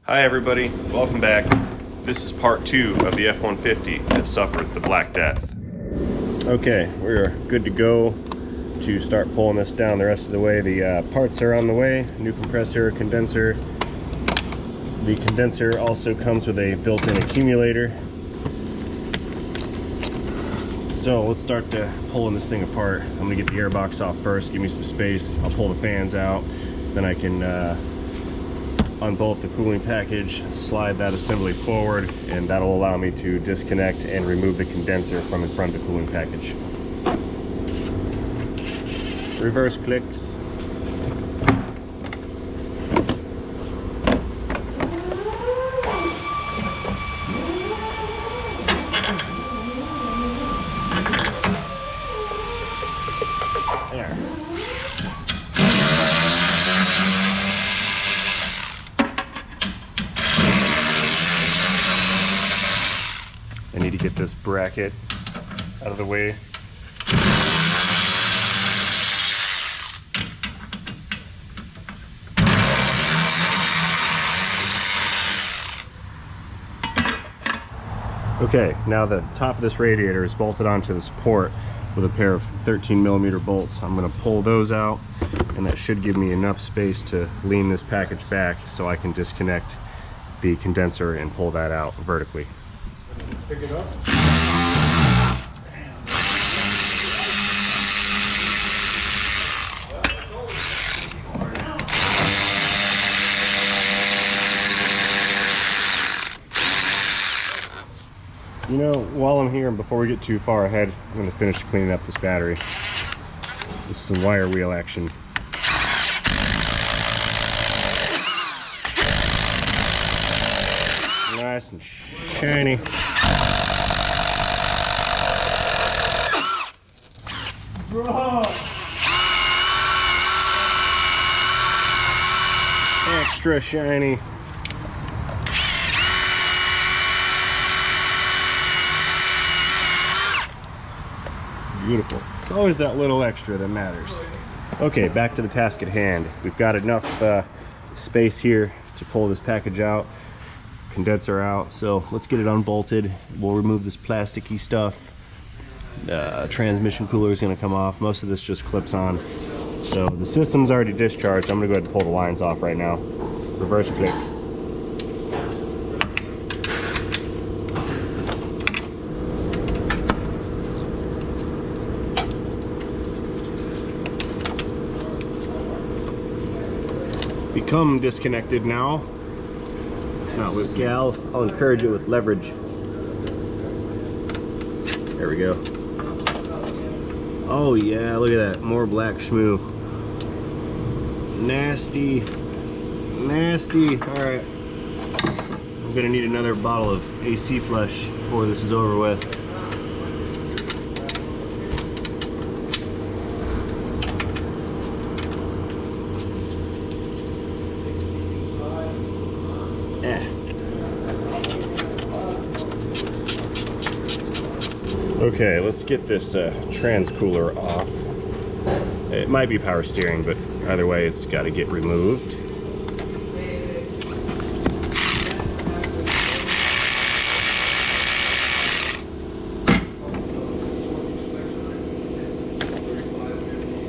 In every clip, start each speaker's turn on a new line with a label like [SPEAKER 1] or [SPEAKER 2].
[SPEAKER 1] Hi everybody, welcome back. This is part 2 of the F-150 that suffered the Black Death. Okay, we're good to go to start pulling this down the rest of the way. The parts are on the way, new compressor, condenser. The condenser also comes with a built-in accumulator. So let's start pulling this thing apart. I'm gonna get the airbox off first, give me some space. I'll pull the fans out, then I can unbolt the cooling package, slide that assembly forward, and that'll allow me to disconnect and remove the condenser from in front of the cooling package. Reverse clicks. There. I need to get this bracket out of the way. Okay, now the top of this radiator is bolted onto the support with a pair of 13mm bolts. I'm going to pull those out, and that should give me enough space to lean this package back so I can disconnect the condenser and pull that out vertically. Pick it up. You know, while I'm here and before we get too far ahead, I'm going to finish cleaning up this battery. This is some wire wheel action. Nice and shiny. Bro. Extra shiny. Beautiful. It's always that little extra that matters. Okay, back to the task at hand. We've got enough space here to pull this package out, condenser out, so let's get it unbolted. We'll remove this plasticky stuff. Transmission cooler is going to come off. Most of this just clips on. So the system's already discharged. I'm going to go ahead and pull the lines off right now. Reverse click. Become disconnected now. It's not listening. Yeah, I'll encourage it with leverage. There we go. Oh yeah, look at that. More black schmoo. Nasty. Nasty. Alright. I'm gonna need another bottle of AC flush before this is over with. Okay, let's get this trans cooler off. It might be power steering, but either way, it's got to get removed.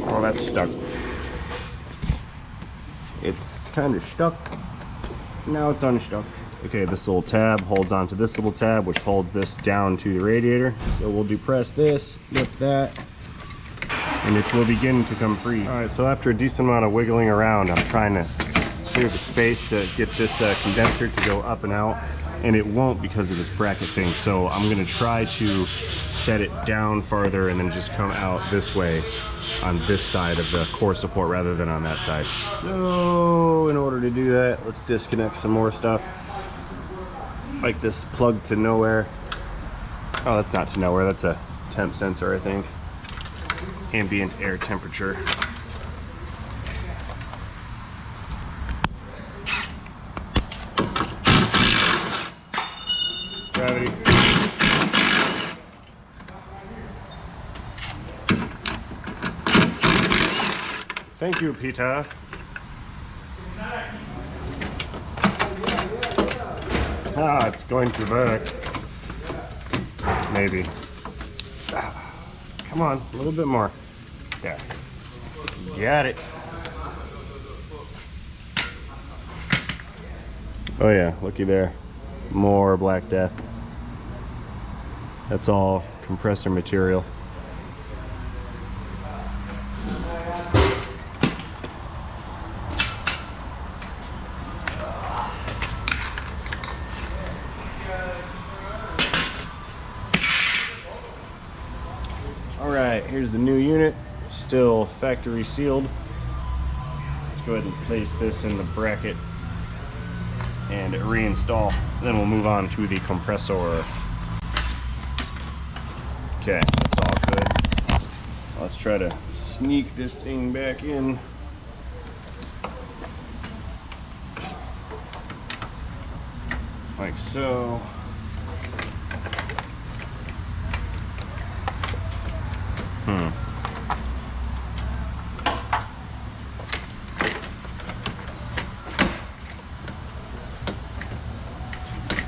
[SPEAKER 1] Oh, that's stuck. It's kind of stuck. Now it's unstuck. Okay, this little tab holds onto this little tab, which holds this down to the radiator. So we'll depress this, lift that, and it will begin to come free. All right, so after a decent amount of wiggling around, I'm trying to clear the space to get this condenser to go up and out, and it won't because of this bracket thing. So I'm gonna try to set it down farther and then just come out this way on this side of the core support rather than on that side. So in order to do that, let's disconnect some more stuff. Like this plug to nowhere. Oh, that's not to nowhere, that's a temp sensor, I think. Ambient air temperature. Gravity. Thank you, Peter. Ah, it's going to back. Maybe. Come on, a little bit more. Yeah. Got it. Oh yeah, looky there. More Black Death. That's all compressor material. Alright, here's the new unit. Still factory sealed. Let's go ahead and place this in the bracket and reinstall. Then we'll move on to the compressor. Okay, that's all good. Let's try to sneak this thing back in. Like so.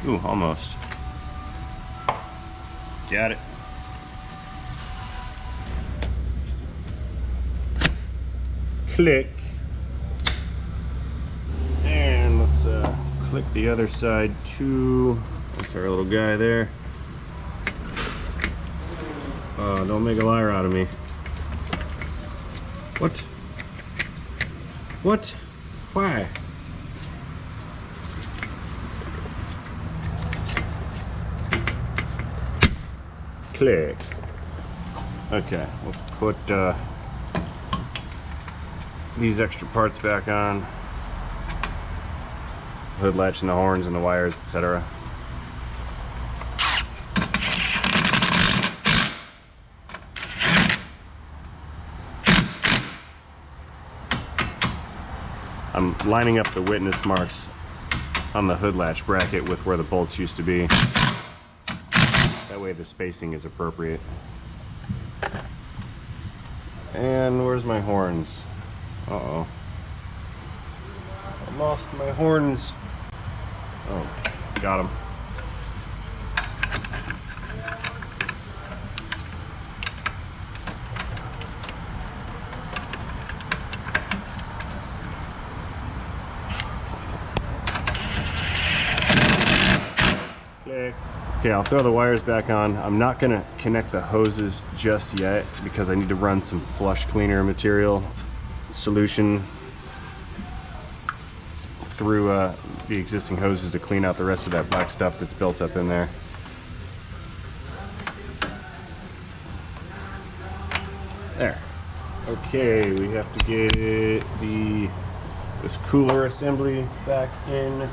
[SPEAKER 1] Ooh, almost. Got it. Click. And let's click the other side too. That's our little guy there. Don't make a liar out of me. What? What? Why? Click. Okay, let's put these extra parts back on. Hood latch and the horns and the wires, etc. I'm lining up the witness marks on the hood latch bracket with where the bolts used to be. That way the spacing is appropriate. And where's my horns? Uh-oh. I lost my horns. Oh, got them. Okay, I'll throw the wires back on. I'm not gonna connect the hoses just yet because I need to run some flush cleaner material solution through the existing hoses to clean out the rest of that black stuff that's built up in there. There. Okay, we have to get this cooler assembly back in.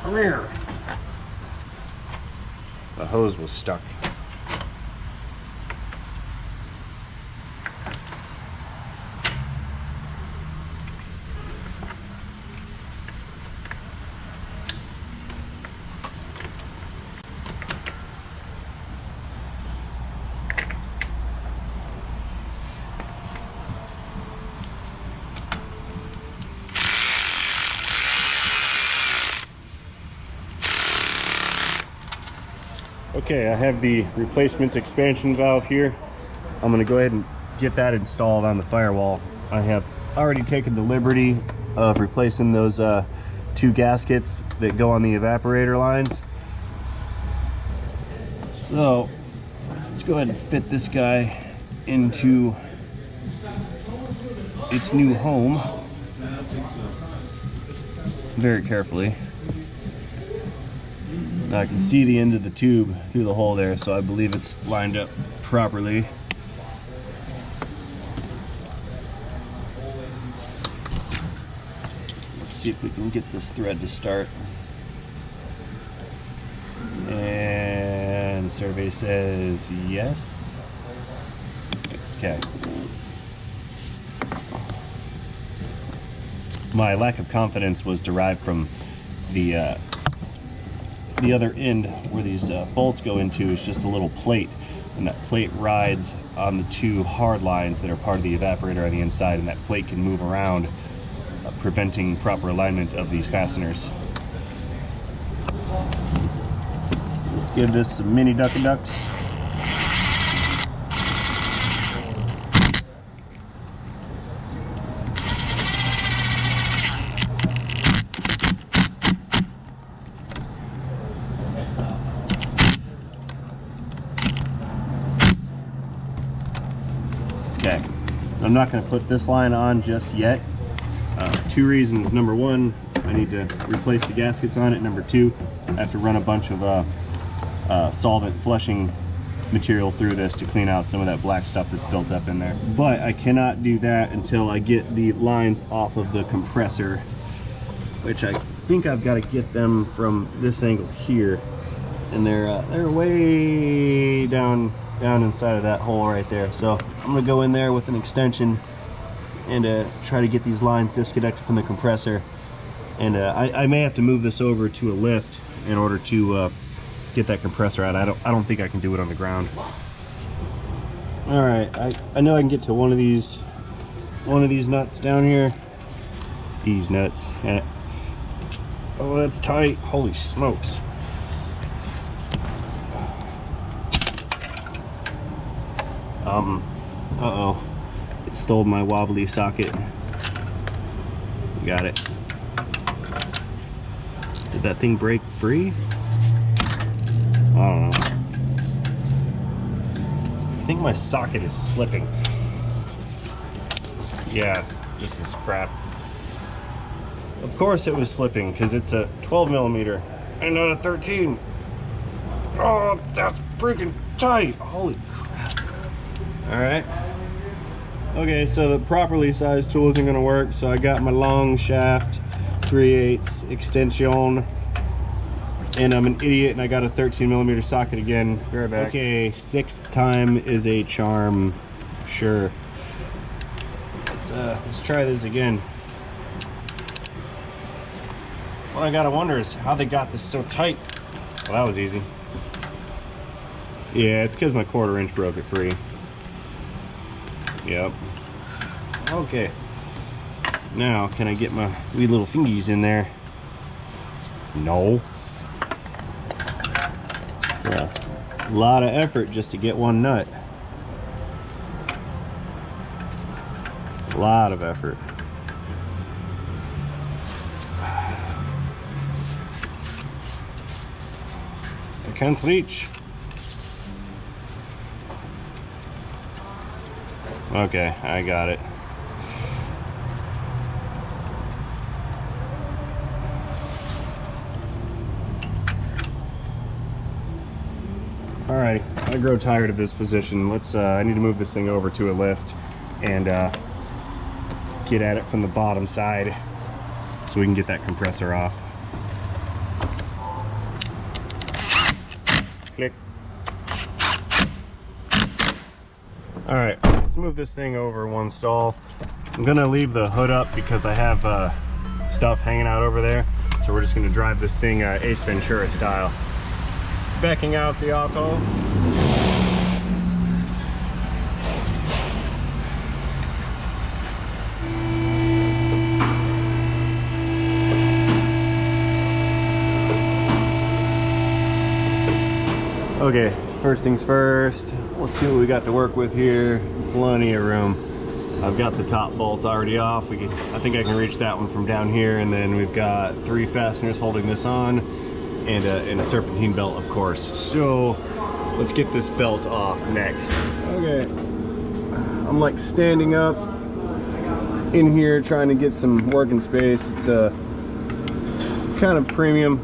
[SPEAKER 1] Come here. The hose was stuck. Okay, I have the replacement expansion valve here. I'm going to go ahead and get that installed on the firewall. I have already taken the liberty of replacing those two gaskets that go on the evaporator lines. So let's go ahead and fit this guy into its new home very carefully. Now I can see the end of the tube through the hole there, so I believe it's lined up properly. Let's see if we can get this thread to start. And survey says yes. Okay. My lack of confidence was derived from the other end where these bolts go into is just a little plate, and that plate rides on the two hard lines that are part of the evaporator on the inside, and that plate can move around, preventing proper alignment of these fasteners. Let's give this some mini duck ducks. Okay, I'm not going to put this line on just yet. Two reasons. Number one, I need to replace the gaskets on it. Number two, I have to run a bunch of solvent flushing material through this to clean out some of that black stuff that's built up in there. But I cannot do that until I get the lines off of the compressor, which I think I've got to get them from this angle here, and they're way down inside of that hole right there. So I'm gonna go in there with an extension and try to get these lines disconnected from the compressor. And I may have to move this over to a lift in order to get that compressor out. I don't think I can do it on the ground. All right, I know I can get to one of these nuts down here. These nuts. And oh, that's tight. Holy smokes. Uh-oh. It stole my wobbly socket. Got it. Did that thing break free? I don't know. I think my socket is slipping. Yeah, this is crap. Of course it was slipping because it's a 12 millimeter and not a 13. Oh, that's freaking tight. Holy crap. All right. Okay, so the properly sized tool isn't gonna work, so I got my long shaft 3/8 extension, and I'm an idiot and I got a 13 millimeter socket again. Be right back. Okay, 6th time is a charm. Sure. Let's try this again. What I gotta wonder is how they got this so tight. Well, that was easy. Yeah, it's because my 1/4 inch broke it free. Yep. Okay. Now, can I get my wee little fingies in there? No. It's a lot of effort just to get one nut. A lot of effort. I can't reach. Okay, I got it. All right, I grow tired of this position. I need to move this thing over to a lift and get at it from the bottom side so we can get that compressor off. Click. All right, let's move this thing over one stall. I'm gonna leave the hood up because I have stuff hanging out over there. So we're just gonna drive this thing Ace Ventura style. Backing out the auto. Okay, first things first, let's see what we got to work with here. Plenty of room. I've got the top bolts already off. I think I can reach that one from down here, and then we've got 3 fasteners holding this on, and a serpentine belt, of course. So let's get this belt off next. Okay, I'm like standing up in here trying to get some working space. It's a kind of premium.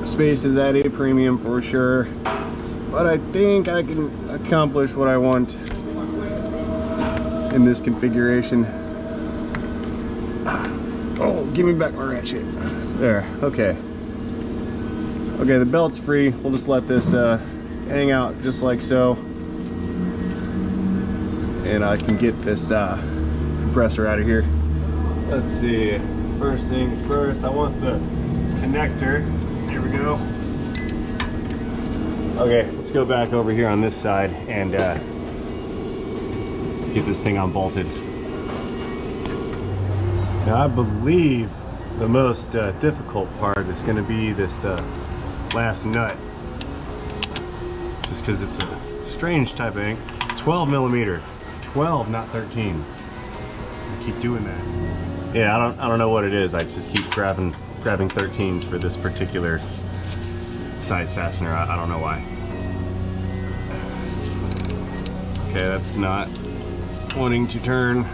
[SPEAKER 1] Space is at a premium for sure, but I think I can accomplish what I want in this configuration. Oh, give me back my ratchet. There, okay. Okay, the belt's free. We'll just let this hang out just like so, and I can get this compressor out of here. Let's see, first things first, I want the connector. Here we go. Okay, let's go back over here on this side and get this thing unbolted. Now I believe The most difficult part is going to be this last nut, just because it's a strange type of ink. 12 millimeter, 12, not 13. I keep doing that. Yeah, I don't know what it is. I just keep grabbing 13s for this particular size fastener. I don't know why. Okay, that's not wanting to turn.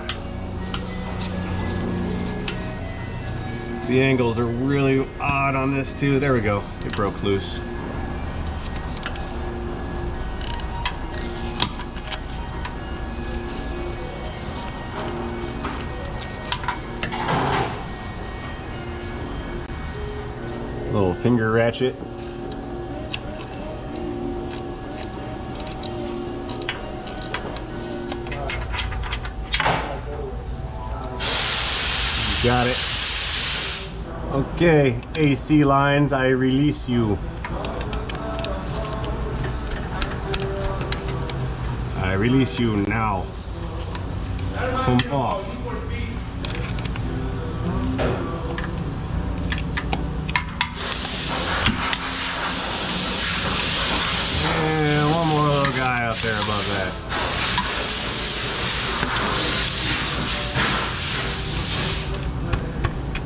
[SPEAKER 1] The angles are really odd on this too. There we go. It broke loose. Little finger ratchet. You got it. Okay, AC lines, I release you. I release you now. Come off. And one more little guy up there above that.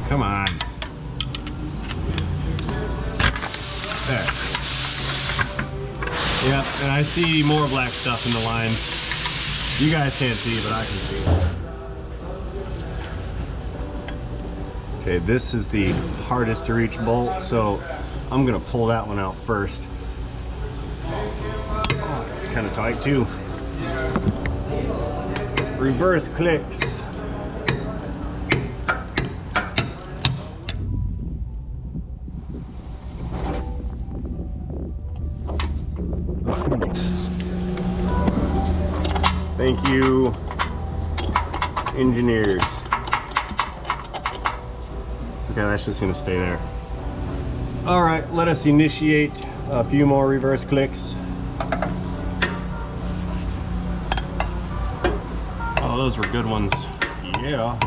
[SPEAKER 1] Come on. There. Yep, and I see more black stuff in the line. You guys can't see, but I can see. Okay, this is the hardest to reach bolt, so I'm gonna pull that one out first. Oh, it's kind of tight too. Reverse clicks. Thank you, engineers. Okay, that's just gonna stay there. All right, let us initiate a few more reverse clicks. Oh, those were good ones. Yeah.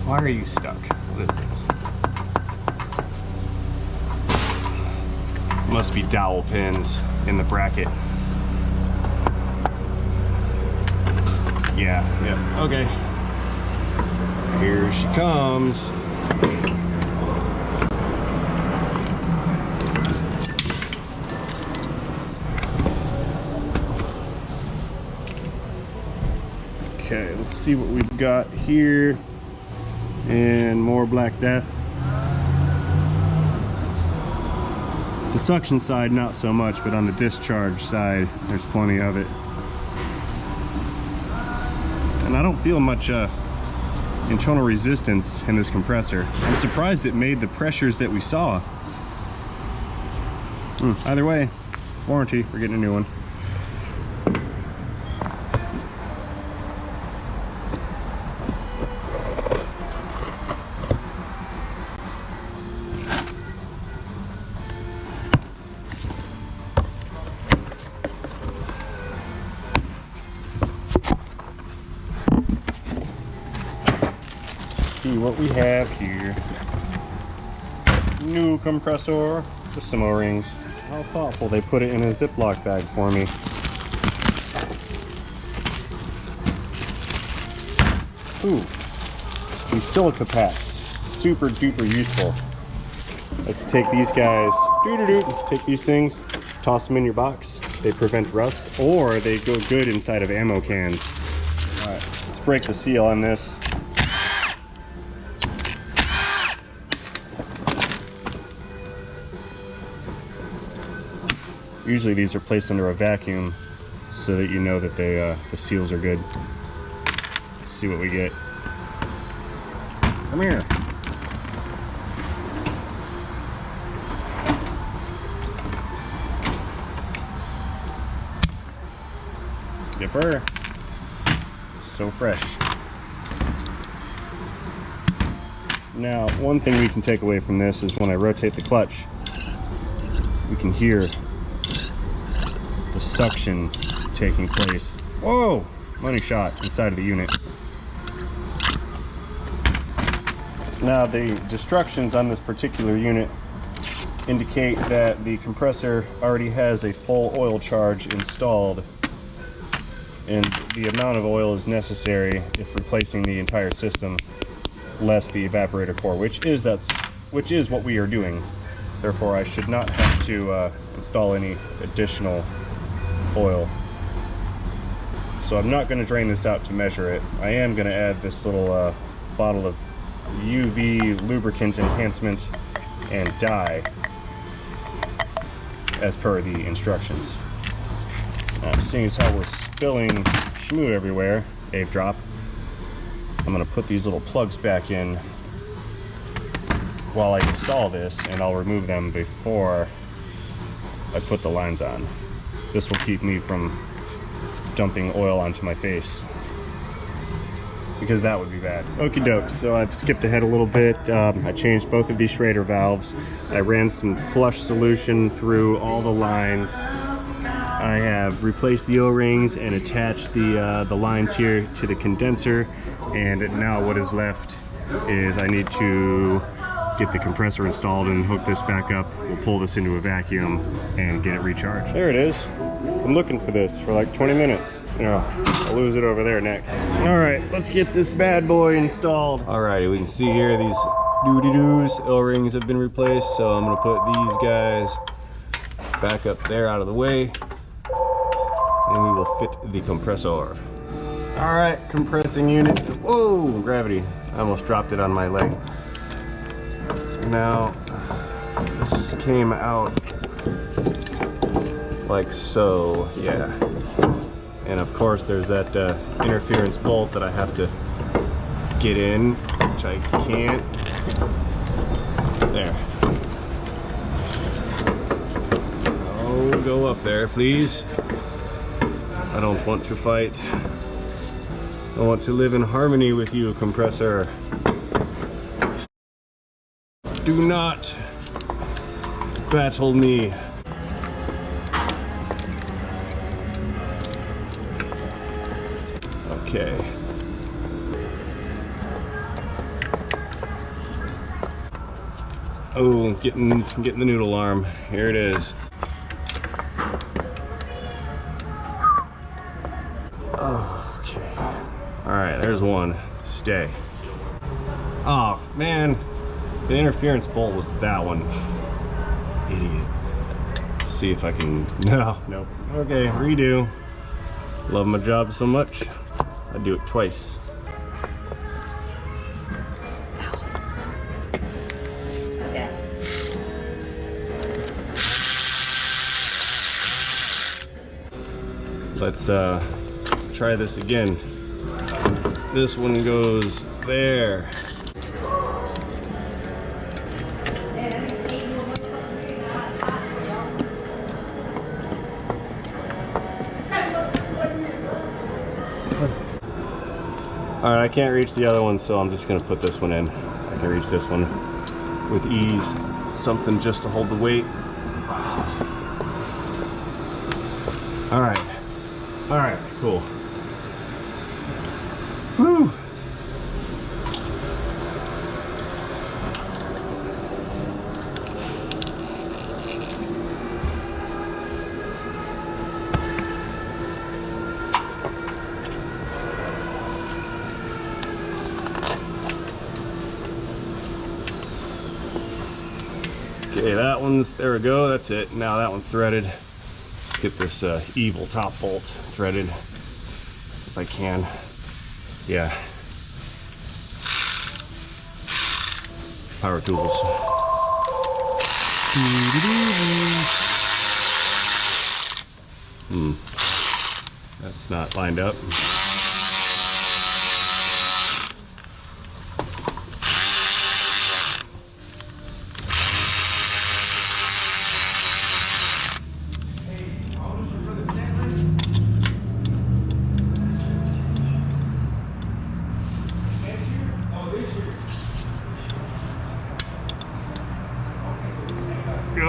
[SPEAKER 1] Why are you stuck? What is this? Must be dowel pins in the bracket. Yeah, okay. Here she comes. Okay, let's see what we've got here. And more Black Death. The suction side, not so much, but on the discharge side, there's plenty of it. And I don't feel much internal resistance in this compressor. I'm surprised it made the pressures that we saw. Either way, warranty, we're getting a new one. See what we have here. New compressor with some O-rings. How thoughtful, they put it in a Ziploc bag for me. Ooh, these silica packs, super duper useful. Like, take these guys, take these things, toss them in your box. They prevent rust, or they go good inside of ammo cans. All right, let's break the seal on this. Usually these are placed under a vacuum so that you know that they, the seals are good. Let's see what we get. Come here. Dipper. So fresh. Now, one thing we can take away from this is when I rotate the clutch, we can hear the suction taking place. Whoa! Money shot inside of the unit. Now, the instructions on this particular unit indicate that the compressor already has a full oil charge installed, and the amount of oil is necessary if replacing the entire system, less the evaporator core, which is what we are doing. Therefore, I should not have to install any additional oil. So I'm not going to drain this out to measure it. I am going to add this little bottle of UV lubricant enhancement and dye as per the instructions. Seeing as how we're spilling schmoo everywhere, Dave drop, I'm going to put these little plugs back in while I install this, and I'll remove them before I put the lines on. This will keep me from dumping oil onto my face, because that would be bad. Okie doke, so I've skipped ahead a little bit. I changed both of these Schrader valves. I ran some flush solution through all the lines. I have replaced the O-rings and attached the lines here to the condenser, and now what is left is I need to get the compressor installed and hook this back up. We'll pull this into a vacuum and get it recharged. There it is. I'm looking for this for like 20 minutes. I'll lose it over there next. All right, let's get this bad boy installed. All righty, we can see here these doody-doos O-rings have been replaced, so I'm gonna put these guys back up there out of the way, and we will fit the compressor. All right, compressing unit. Whoa, gravity. I almost dropped it on my leg. Now, this came out like so, yeah. And of course, there's that interference bolt that I have to get in, which I can't. There. Oh, go up there, please. I don't want to fight. I want to live in harmony with you, compressor. Do not battle me. Okay. Oh, getting the noodle arm. Here it is. Okay. All right, there's one. Stay. Oh man, the interference bolt was that one. Idiot. Let's see if I can. No, nope. Okay, redo. Love my job so much, I do it twice.
[SPEAKER 2] Okay.
[SPEAKER 1] Let's try this again. This one goes there. All right, I can't reach the other one, so I'm just gonna put this one in. I can reach this one with ease. Something just to hold the weight. All right, cool. Woo! Okay, that one's, there we go, that's it. Now that one's threaded. Get this evil top bolt threaded if I can. Yeah. Power tools. That's not lined up.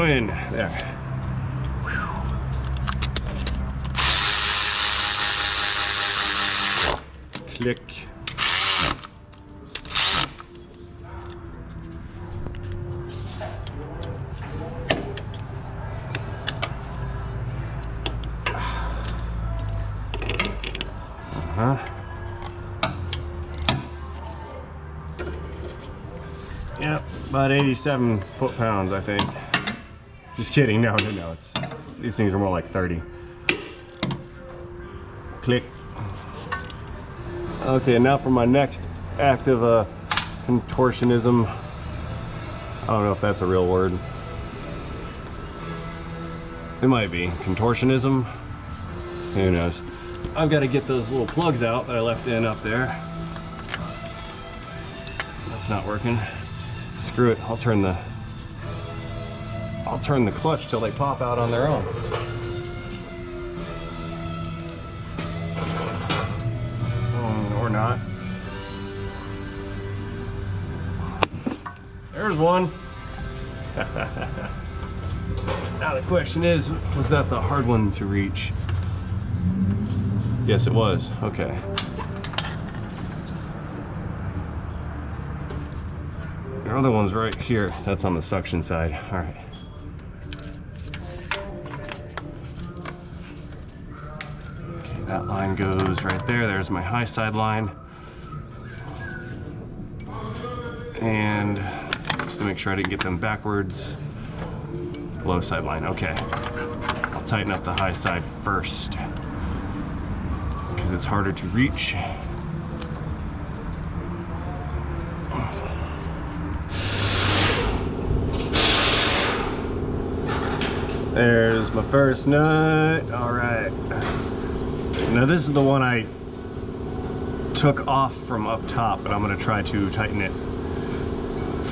[SPEAKER 1] in. There. Click. Yep, about 87 foot-pounds, I think. Just kidding, no, it's, these things are more like 30. Click. Okay, now for my next act of contortionism. I don't know if that's a real word. It might be. Contortionism? Who knows? I've got to get those little plugs out that I left in up there. That's not working. Screw it, I'll turn the clutch till they pop out on their own. Or not. There's one. Now the question is, was that the hard one to reach? Yes, it was. Okay. The other one's right here. That's on the suction side. All right. Okay, that line goes right there. There's my high side line. And just to make sure I didn't get them backwards, low side line. Okay. I'll tighten up the high side first because it's harder to reach. There's my first nut. All right. Now this is the one I took off from up top, but I'm gonna try to tighten it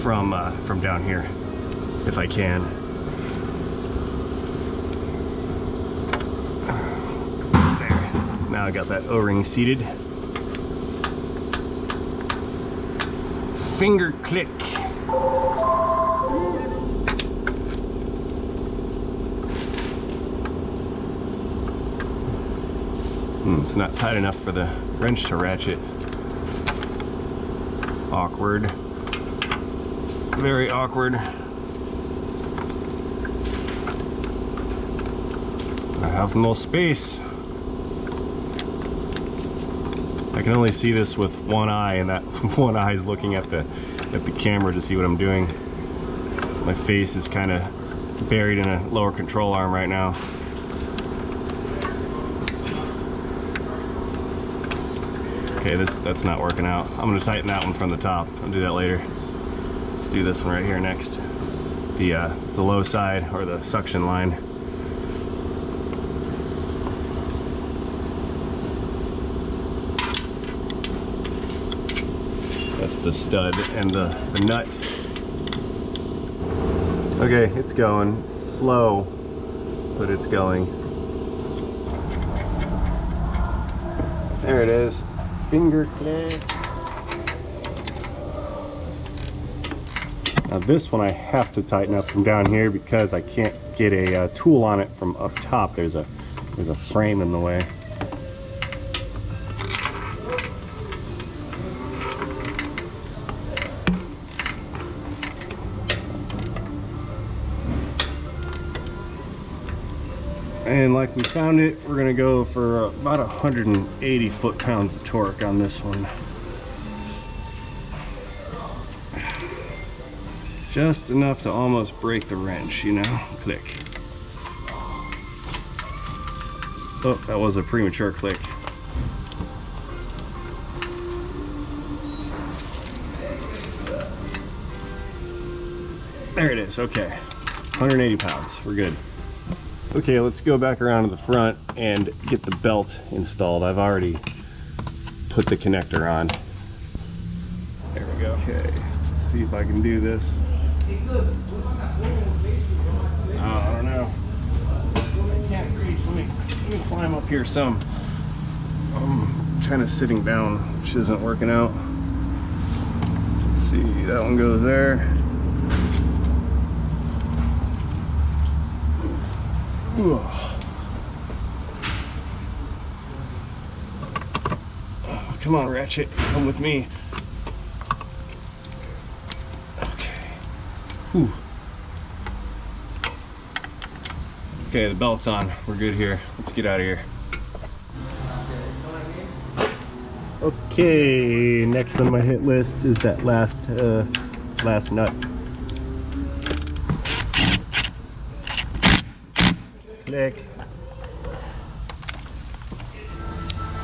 [SPEAKER 1] from down here, if I can. There. Now I got that O-ring seated. Finger click. It's not tight enough for the wrench to ratchet. Awkward. Very awkward. I have no space. I can only see this with one eye, and that one eye is looking at the camera to see what I'm doing. My face is kind of buried in a lower control arm right now. Okay, that's not working out. I'm gonna tighten that one from the top. I'll do that later. Let's do this one right here next. It's the low side, or the suction line. That's the stud and the nut. Okay, it's going. Slow, but it's going. There it is. Finger click. Now this one I have to tighten up from down here because I can't get a tool on it from up top. There's a frame in the way. And like we found it, we're gonna go for about 180 foot-pounds of torque on this one. Just enough to almost break the wrench, you know? Click. Oh, that was a premature click. There it is, okay. 180 pounds, we're good. Okay, let's go back around to the front and get the belt installed. I've already put the connector on. There we go. Okay, let's see if I can do this. I don't know. I can't reach. Let me climb up here some. I'm kind of sitting down, which isn't working out. Let's see, that one goes there. Come on, Ratchet, come with me. Okay. Whew. Okay, the belt's on. We're good here. Let's get out of here. Okay, next on my hit list is that last nut. Click.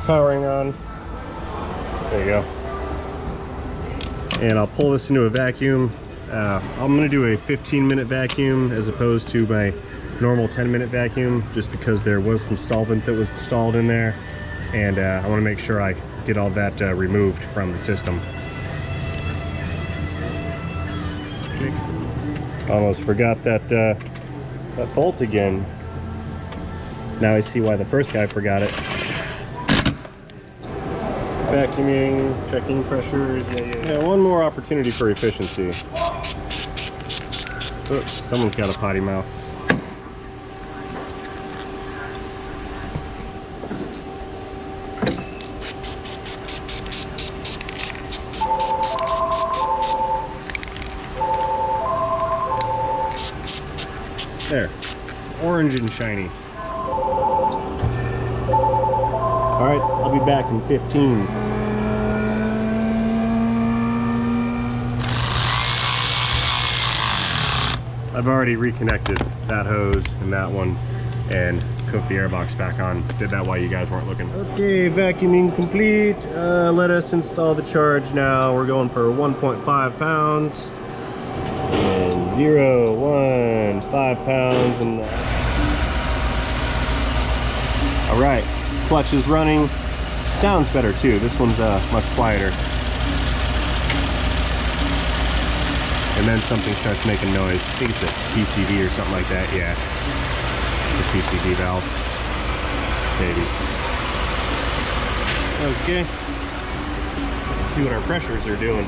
[SPEAKER 1] Powering on. There you go. And I'll pull this into a vacuum. I'm gonna do a 15-minute vacuum as opposed to my normal 10-minute vacuum, just because there was some solvent that was installed in there, and I want to make sure I get all that removed from the system. Almost forgot that that bolt again. Now I see why the first guy forgot it. Vacuuming, checking pressures. Yeah, one more opportunity for efficiency. Oops, someone's got a potty mouth. There, orange and shiny. All right, I'll be back in 15. I've already reconnected that hose and that one and cooked the airbox back on. Did that while you guys weren't looking. Okay, vacuuming complete. Let us install the charge now. We're going for 1.5 pounds. And 0, 1, 5 pounds. And all right, clutch is running. Sounds better too. This one's much quieter. And then something starts making noise. I think it's a PCV or something like that. Yeah, it's a PCV valve, maybe. Okay, let's see what our pressures are doing.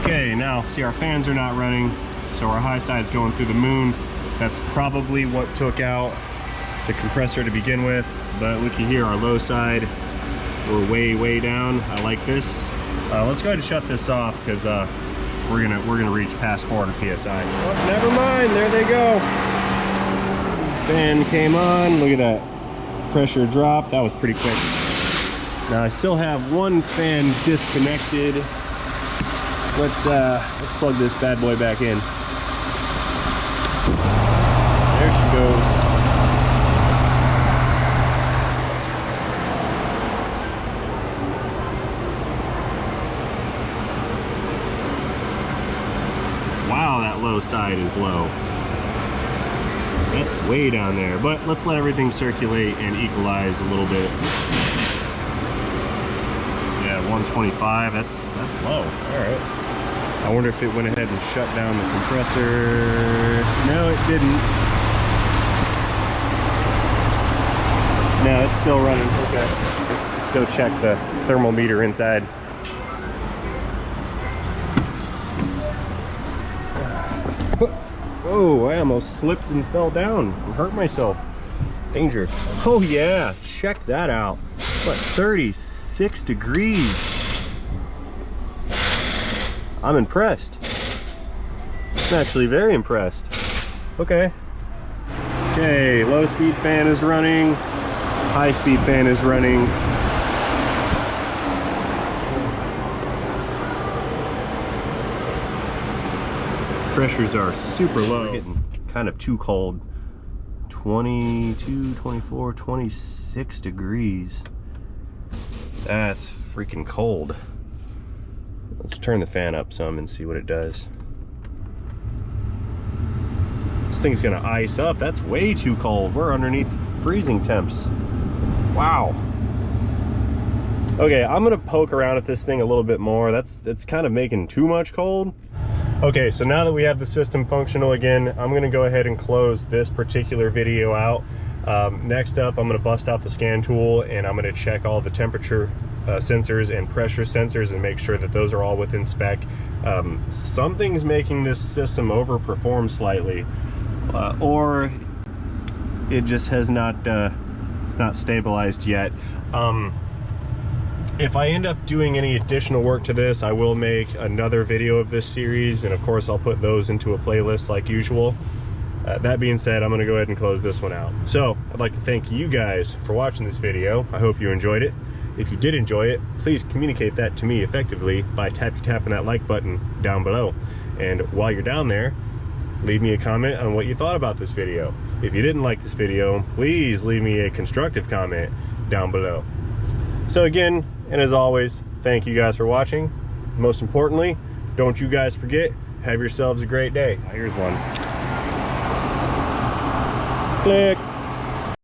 [SPEAKER 1] Okay, now see, our fans are not running, so our high side's going through the moon. That's probably what took out the compressor to begin with. But looky here, our low side, we're way down. I like this. Let's go ahead and shut this off, because we're gonna reach past 400 psi. Oh, never mind, there they go. Fan came on. Look at that pressure drop. That was pretty quick. Now I still have one fan disconnected. Let's plug this bad boy back in. There she goes. Wow, that low side is low. That's way down there, but let's let everything circulate and equalize a little bit. Yeah, 125, that's low. All right. I wonder if it went ahead and shut down the compressor. No, it didn't. No, it's still running. Okay. Let's go check the thermometer inside. Oh, I almost slipped and fell down and hurt myself. Danger. Oh yeah, check that out. What, 36 degrees. I'm impressed. I'm actually very impressed. Okay. Okay, low speed fan is running. High speed fan is running. Pressures are super low. Getting kind of too cold. 22, 24, 26 degrees. That's freaking cold. Let's turn the fan up some and see what it does. This thing's gonna ice up. That's way too cold. We're underneath freezing temps. Wow. Okay, I'm gonna poke around at this thing a little bit more. It's kind of making too much cold. Okay, so now that we have the system functional again, I'm gonna go ahead and close this particular video out. Next up, I'm gonna bust out the scan tool and I'm gonna check all the temperature sensors and pressure sensors and make sure that those are all within spec. Something's making this system overperform slightly. or it just has not stabilized yet. If I end up doing any additional work to this, I will make another video of this series, and of course I'll put those into a playlist like usual. That being said, I'm going to go ahead and close this one out. So I'd like to thank you guys for watching this video. I hope you enjoyed it. If you did enjoy it, please communicate that to me effectively by tapping that like button down below. And while you're down there, leave me a comment on what you thought about this video. If you didn't like this video, please leave me a constructive comment down below. So again, and as always, thank you guys for watching. Most importantly, don't you guys forget, have yourselves a great day. Here's one. Click.